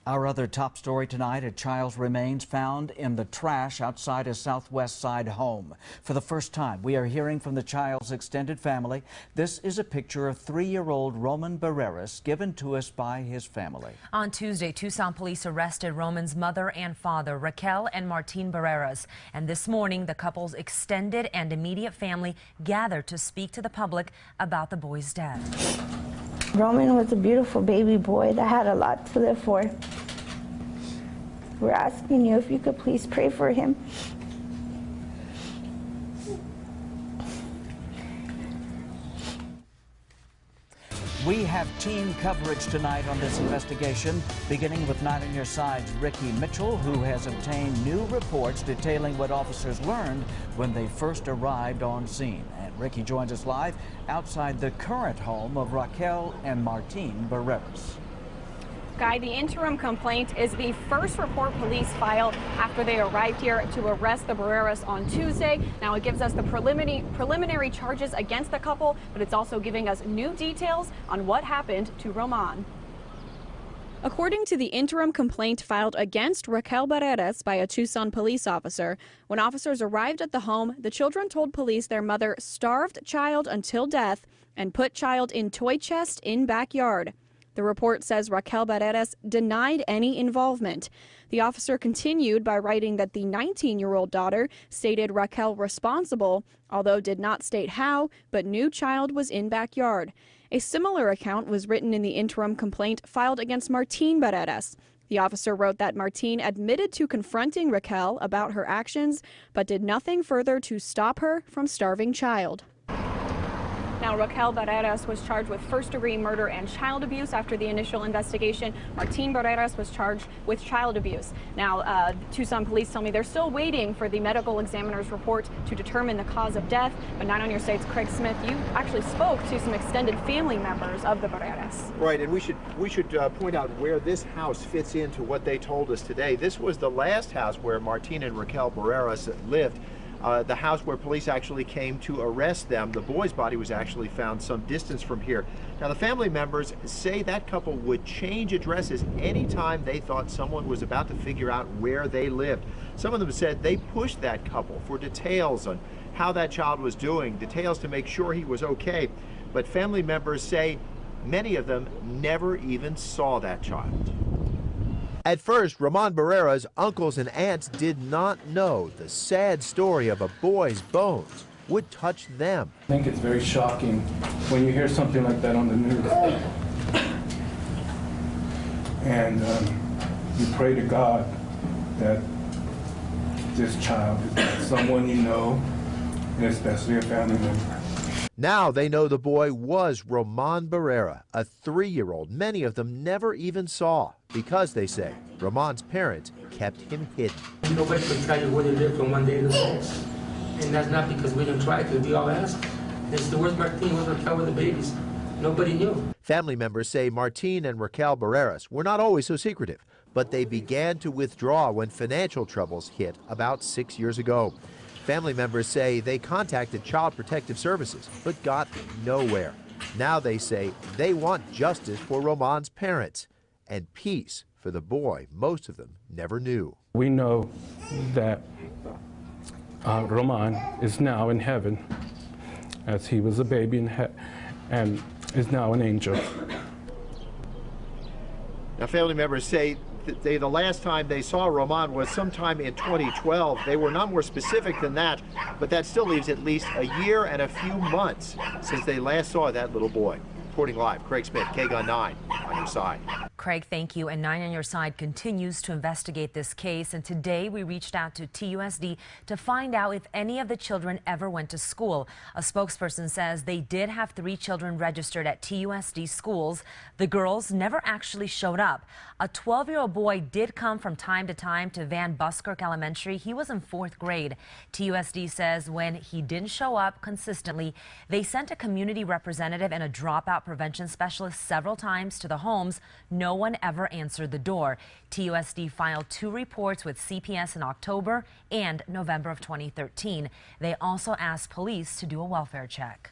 Our other top story tonight, a child's remains found in the trash outside a Southwest Side home. For the first time, we are hearing from the child's extended family. This is a picture of 3-year-old Roman Barreras given to us by his family. On Tuesday, Tucson police arrested Roman's mother and father, Raquel and Martin Barreras. And this morning, the couple's extended and immediate family gathered to speak to the public about the boy's death. Roman was a beautiful baby boy that had a lot to live for. We're asking you if you could please pray for him. We have team coverage tonight on this investigation, beginning with 9 on Your Side's Ricky Mitchell, who has obtained new reports detailing what officers learned when they first arrived on scene. And Ricky joins us live outside the current home of Raquel and Martin Barreras. Guy, the interim complaint is the first report police filed after they arrived here to arrest the Barreras on Tuesday. Now, it gives us the preliminary charges against the couple, but it's also giving us new details on what happened to Roman. According to the interim complaint filed against Raquel Barreras by a Tucson police officer, when officers arrived at the home, the children told police their mother starved child until death and put child in toy chest in backyard. The report says Raquel Barreras denied any involvement. The officer continued by writing that the 19-year-old daughter stated Raquel responsible, although did not state how, but knew child was in backyard. A similar account was written in the interim complaint filed against Martin Barreras. The officer wrote that Martin admitted to confronting Raquel about her actions, but did nothing further to stop her from starving child. Now, Raquel Barreras was charged with first-degree murder and child abuse after the initial investigation. Martin Barreras was charged with child abuse. Now, Tucson police tell me they're still waiting for the medical examiner's report to determine the cause of death. But 9 on Your Side's Craig Smith, you actually spoke to some extended family members of the Barreras. Right, and we should point out where this house fits into what they told us today. This was the last house where Martin and Raquel Barreras lived. The house where police actually came to arrest them. The boy's body was actually found some distance from here. Now, the family members say that couple would change addresses anytime they thought someone was about to figure out where they lived. Some of them said they pushed that couple for details on how that child was doing, details to make sure he was okay. But family members say many of them never even saw that child. At first, Roman Barreras' uncles and aunts did not know the sad story of a boy's bones would touch them. I think it's very shocking when you hear something like that on the news. And you pray to God that this child is not someone you know, and especially a family member. Now they know the boy was Roman Barrera, a 3-year-old many of them never even saw because, they say, Roman's parents kept him hidden. Nobody can tell you where they live from one day to the next. And that's not because we didn't try to. We all asked. It's the where's Martin, where's Raquel with the babies? Nobody knew. Family members say Martin and Raquel Barreras were not always so secretive, but they began to withdraw when financial troubles hit about 6 years ago. Family members say they contacted Child Protective Services, but got nowhere. Now they say they want justice for Roman's parents and peace for the boy most of them never knew. We know that Roman is now in heaven, as he was a baby and is now an angel. Now, family members say the last time they saw Roman was sometime in 2012. They were not more specific than that, but that still leaves at least a year and a few months since they last saw that little boy. Reporting live, Craig Smith, KGUN-9 on Your Side. Craig, thank you. And 9 on Your Side continues to investigate this case. And today we reached out to TUSD to find out if any of the children ever went to school. A spokesperson says they did have 3 children registered at TUSD schools. The girls never actually showed up. A 12-year-old boy did come from time to time to Van Buskirk Elementary. He was in 4th grade. TUSD says when he didn't show up consistently, they sent a community representative and a dropout prevention specialist several times to the homes. No one ever answered the door. TUSD filed 2 reports with CPS in October and November of 2013. They also asked police to do a welfare check.